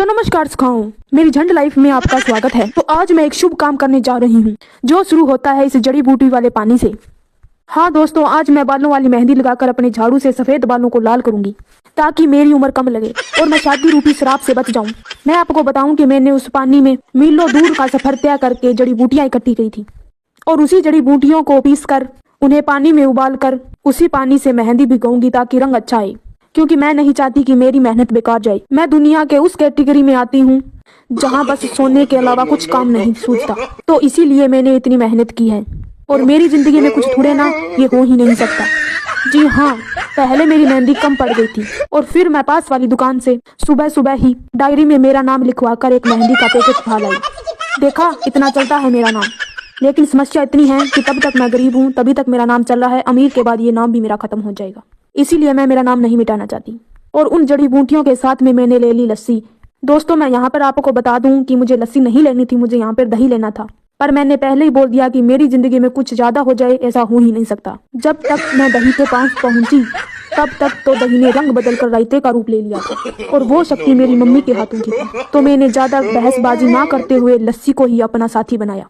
तो नमस्कार सिखाओ, मेरी झंड लाइफ में आपका स्वागत है। तो आज मैं एक शुभ काम करने जा रही हूँ जो शुरू होता है इस जड़ी बूटी वाले पानी से। हाँ दोस्तों, आज मैं बालों वाली मेहंदी लगाकर अपने झाड़ू से सफेद बालों को लाल करूंगी ताकि मेरी उम्र कम लगे और मैं शादी रूपी शराब से बच जाऊं। मैं आपको बताऊं कि मैंने उस पानी में मीलों दूर का सफर तय करके जड़ी बूटियां इकट्ठी की थी और उसी जड़ी बूटियों को पीस कर उन्हें पानी में उबाल कर उसी पानी से मेहंदी भिगोऊंगी ताकि रंग अच्छा आए, क्योंकि मैं नहीं चाहती कि मेरी मेहनत बेकार जाए। मैं दुनिया के उस कैटेगरी में आती हूँ जहाँ बस सोने के अलावा कुछ काम नहीं सूझता, तो इसीलिए मैंने इतनी मेहनत की है और मेरी जिंदगी में कुछ थोड़े ना ये हो ही नहीं सकता। जी हाँ, पहले मेरी मेहंदी कम पड़ गई थी और फिर मैं पास वाली दुकान से सुबह सुबह ही डायरी में मेरा नाम लिखवा कर एक मेहंदी का पैकेट उठा लाई। देखा, इतना चलता है मेरा नाम, लेकिन समस्या इतनी है कि तब तक मैं गरीब हूँ, तभी तक मेरा नाम चल रहा है। अमीर के बाद ये नाम भी मेरा खत्म हो जाएगा, इसीलिए मैं मेरा नाम नहीं मिटाना चाहती। और उन जड़ी बूटियों के साथ में मैंने ले ली लस्सी। दोस्तों, मैं यहाँ पर आपको बता दूं कि मुझे लस्सी नहीं लेनी थी, मुझे यहाँ पर दही लेना था, पर मैंने पहले ही बोल दिया कि मेरी जिंदगी में कुछ ज्यादा हो जाए ऐसा हो ही नहीं सकता। जब तक मैं दही के पास पहुंची तब तक तो दही ने रंग बदल कर रायते का रूप ले लिया था और वो शक्ति मेरी मम्मी के हाथों की थी। तो मैंने ज्यादा बहसबाजी ना करते हुए लस्सी को ही अपना साथी बनाया,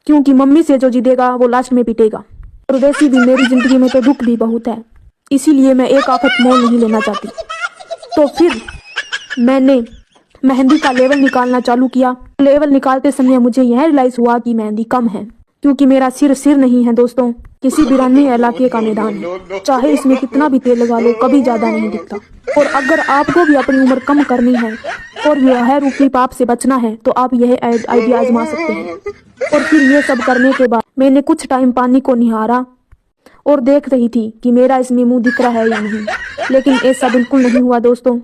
क्योंकि मम्मी से जो जीतेगा वो लास्ट में पिटेगा। और वैसे भी मेरी जिंदगी में तो दुख भी बहुत है, इसीलिए मैं एक आफत मोल नहीं लेना चाहती। तो फिर मैंने मेहंदी का लेवल निकालना चालू किया। लेवल निकालते समय मुझे यह रियलाइज हुआ कि मेहंदी कम है, क्योंकि मेरा सिर नहीं है दोस्तों, किसी बिरानी इलाके का मैदान है। चाहे इसमें कितना भी तेल लगा लो, कभी ज्यादा नहीं दिखता। और अगर आपको भी अपनी उम्र कम करनी है और यह रूपी पाप से बचना है तो आप यह आइडिया आजमा सकते हैं। और फिर ये सब करने के बाद मैंने कुछ टाइम पानी को निहारा और देख रही थी कि मेरा इसमें मुंह दिख रहा है या नहीं, लेकिन ऐसा बिल्कुल नहीं हुआ दोस्तों।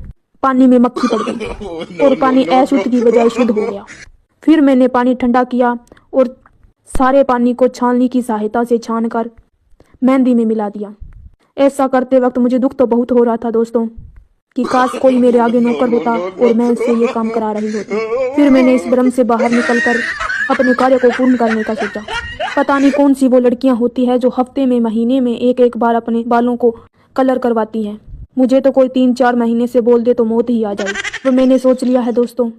पानी में मक्खी पड़ गई और पानी अशुद्ध की बजाय शुद्ध हो गया। फिर मैंने पानी ठंडा किया और सारे पानी को छाननी की सहायता से छानकर मेहंदी में मिला दिया। ऐसा करते वक्त मुझे दुख तो बहुत हो रहा था दोस्तों कि काश कोई मेरे आगे नौकर होता और मैं उससे ये काम करा रही होती। फिर मैंने इस भ्रम से बाहर निकलकर अपने कार्य को पूर्ण करने का सोचा। पता नहीं कौन सी वो लड़कियां होती है जो हफ्ते में महीने में एक बार अपने बालों को कलर करवाती है। मुझे तो कोई 3-4 महीने से बोल दे तो मौत ही आ जाए। तो मैंने सोच लिया है दोस्तों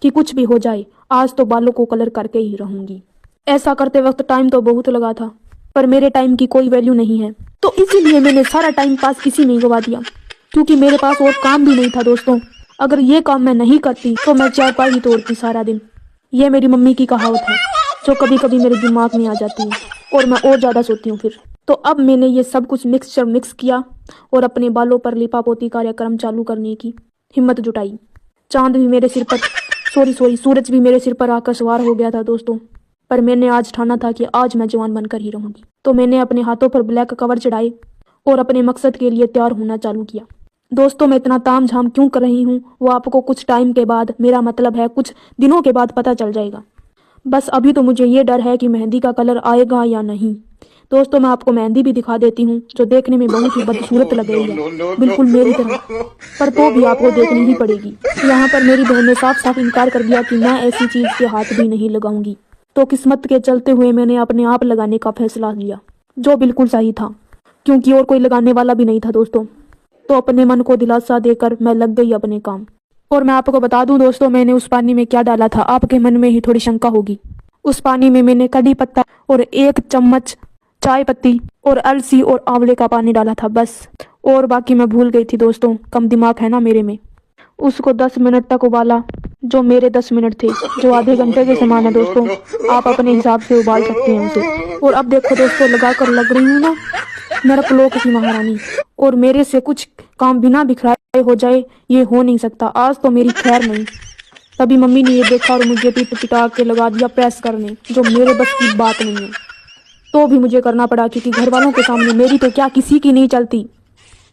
कि कुछ भी हो जाए, आज तो बालों को कलर करके ही रहूंगी। ऐसा करते वक्त टाइम तो बहुत लगा था, पर मेरे टाइम की कोई वैल्यू नहीं है, तो इसीलिए मैंने सारा टाइम पास इसी में गवा दिया, क्योंकि मेरे पास और काम भी नहीं था दोस्तों। अगर ये काम मैं नहीं करती तो मैं चारपाई ही तोड़ती सारा दिन। ये मेरी मम्मी की कहावत है जो कभी कभी मेरे दिमाग में आ जाती है और मैं और ज्यादा सोती हूँ फिर। तो अब मैंने ये सब कुछ मिक्स किया और अपने बालों पर लिपापोती कार्यक्रम चालू करने की हिम्मत जुटाई। चांद भी मेरे सिर पर सूरज भी मेरे सिर पर आकर सवार हो गया था दोस्तों, पर मैंने आज ठाना था कि आज मैं जवान बनकर ही रहूंगी। तो मैंने अपने हाथों पर ब्लैक कवर चढ़ाए और अपने मकसद के लिए तैयार होना चालू किया। दोस्तों, मैं इतना ताम झाम क्यों कर रही हूँ वो आपको कुछ टाइम के बाद, मेरा मतलब है कुछ दिनों के बाद पता चल जाएगा। बस अभी तो मुझे ये डर है कि मेहंदी का कलर आएगा या नहीं। दोस्तों, मैं आपको मेहंदी भी दिखा देती हूँ जो देखने में बहुत ही बदसूरत लग रही है, बिल्कुल मेरी तरह, पर तो भी आपको देखनी ही पड़ेगी। यहाँ पर मेरी बहन ने साफ साफ इनकार कर दिया कि मैं ऐसी चीज के हाथ भी नहीं लगाऊंगी। तो किस्मत के चलते हुए मैंने अपने आप लगाने का फैसला लिया, जो बिल्कुल सही था, क्योंकि और कोई लगाने वाला भी नहीं था दोस्तों। तो अपने मन को दिलासा देकर मैं लग गई अपने काम। और मैं आपको बता दूं दोस्तों, मैंने उस पानी में क्या डाला था, आपके मन में ही थोड़ी शंका होगी। उस पानी में मैंने कड़ी पत्ता और 1 चम्मच चाय पत्ती और अलसी और आंवले का पानी डाला था, बस। और बाकी मैं भूल गई थी दोस्तों, कम दिमाग है ना मेरे में। उसको 10 मिनट तक उबाला, जो मेरे 10 मिनट थे, जो आधे घंटे के समान है दोस्तों। आप अपने हिसाब से उबाल सकते हैं उसे। और अब देखो दोस्तों, लगा कर लग रही हूँ ना नरक लोक की महारानी, और मेरे से कुछ काम बिना बिखराए हो जाए ये हो नहीं सकता। आज तो मेरी खैर नहीं। तभी मम्मी ने ये देखा और मुझे पीट पिटा के लगा दिया प्रेस करने, जो मेरे बस की बात नहीं है। तो भी मुझे करना पड़ा, क्योंकि घर वालों के सामने मेरी तो क्या किसी की नहीं चलती,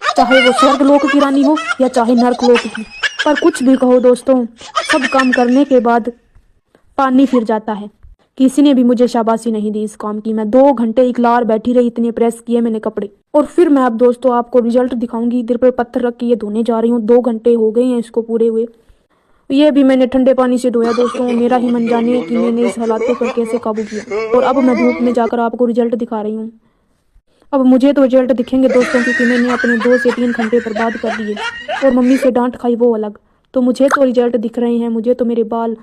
चाहे वो स्वर्ग लोक की रानी हो या चाहे नरक लोक की। पर कुछ भी कहो दोस्तों, सब काम करने के बाद पानी फिर जाता है। किसी ने भी मुझे शाबाशी नहीं दी इस काम की। मैं 2 घंटे इकलार बैठी रही, इतने प्रेस किए मैंने कपड़े। और फिर मैं अब दोस्तों आपको रिजल्ट दिखाऊंगी। दिल पर पत्थर रख के ये धोने जा रही हूँ। 2 घंटे हो गए हैं इसको पूरे हुए। ये भी मैंने ठंडे पानी से धोया दोस्तों। मेरा ही मन जाने कि मैंने इस हालातों पर कैसे काबू किया। और अब मैं धूप में जाकर आपको रिजल्ट दिखा रही हूँ। अब मुझे तो रिजल्ट दिखेंगे दोस्तों, क्योंकि मैंने अपने 2 से 3 घंटे बर्बाद कर दिए और मम्मी से डांट खाई वो अलग। तो मुझे तो रिजल्ट दिख रहे हैं, मुझे तो मेरे बाल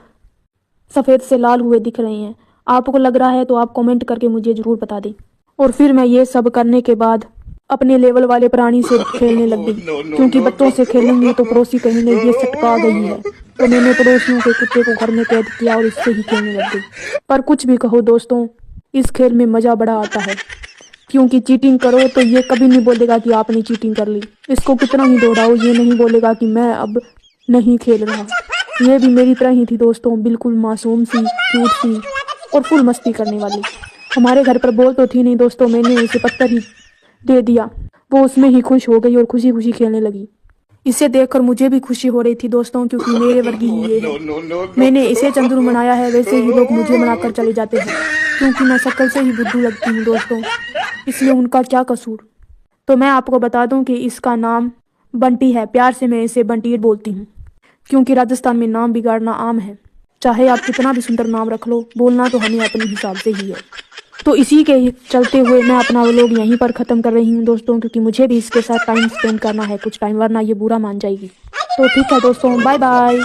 सफ़ेद से लाल हुए दिख रहे हैं। आपको लग रहा है तो आप कमेंट करके मुझे ज़रूर बता दें। और फिर मैं ये सब करने के बाद अपने लेवल वाले प्राणी से खेलने लग गई, क्योंकि बच्चों से खेलूंगी तो पड़ोसी कहेंगे ये सटका गई है। तो मैंने पड़ोसियों के कुत्ते को घर में कैद किया और इससे ही खेलने लग गई। पर कुछ भी कहो दोस्तों, इस खेल में मज़ा बड़ा आता है, क्योंकि चीटिंग करो तो ये कभी नहीं बोलेगा कि आपने चीटिंग कर ली। इसको कितना ही दौड़ाओ ये नहीं बोलेगा कि मैं अब नहीं खेल रहा। ये भी मेरी तरह ही थी दोस्तों, बिल्कुल मासूम सी, क्यूट सी और फुल मस्ती करने वाली। हमारे घर पर बोल तो थी नहीं दोस्तों, मैंने उसे पत्थर ही दे दिया, वो उसमें ही खुश हो गई और खुशी खुशी खेलने लगी। इसे देखकर मुझे भी खुशी हो रही थी दोस्तों, क्योंकि मेरे वर्गी ही ये है। मैंने इसे चंद्रू मनाया है, वैसे ही लोग मुझे मनाकर चले जाते हैं, क्योंकि मैं शक्ल से ही बुद्धू लगती हूँ दोस्तों, इसलिए उनका क्या कसूर। तो मैं आपको बता दूं कि इसका नाम बंटी है, प्यार से मैं इसे बंटीर बोलती हूँ, क्योंकि राजस्थान में नाम बिगाड़ना आम है। चाहे आप कितना भी सुंदर नाम रख लो, बोलना तो हमें अपने हिसाब से ही है। तो इसी के चलते हुए मैं अपना व्लॉग यहीं पर ख़त्म कर रही हूँ दोस्तों, क्योंकि मुझे भी इसके साथ टाइम स्पेंड करना है कुछ टाइम, वरना ये बुरा मान जाएगी। तो ठीक है दोस्तों, बाय बाय।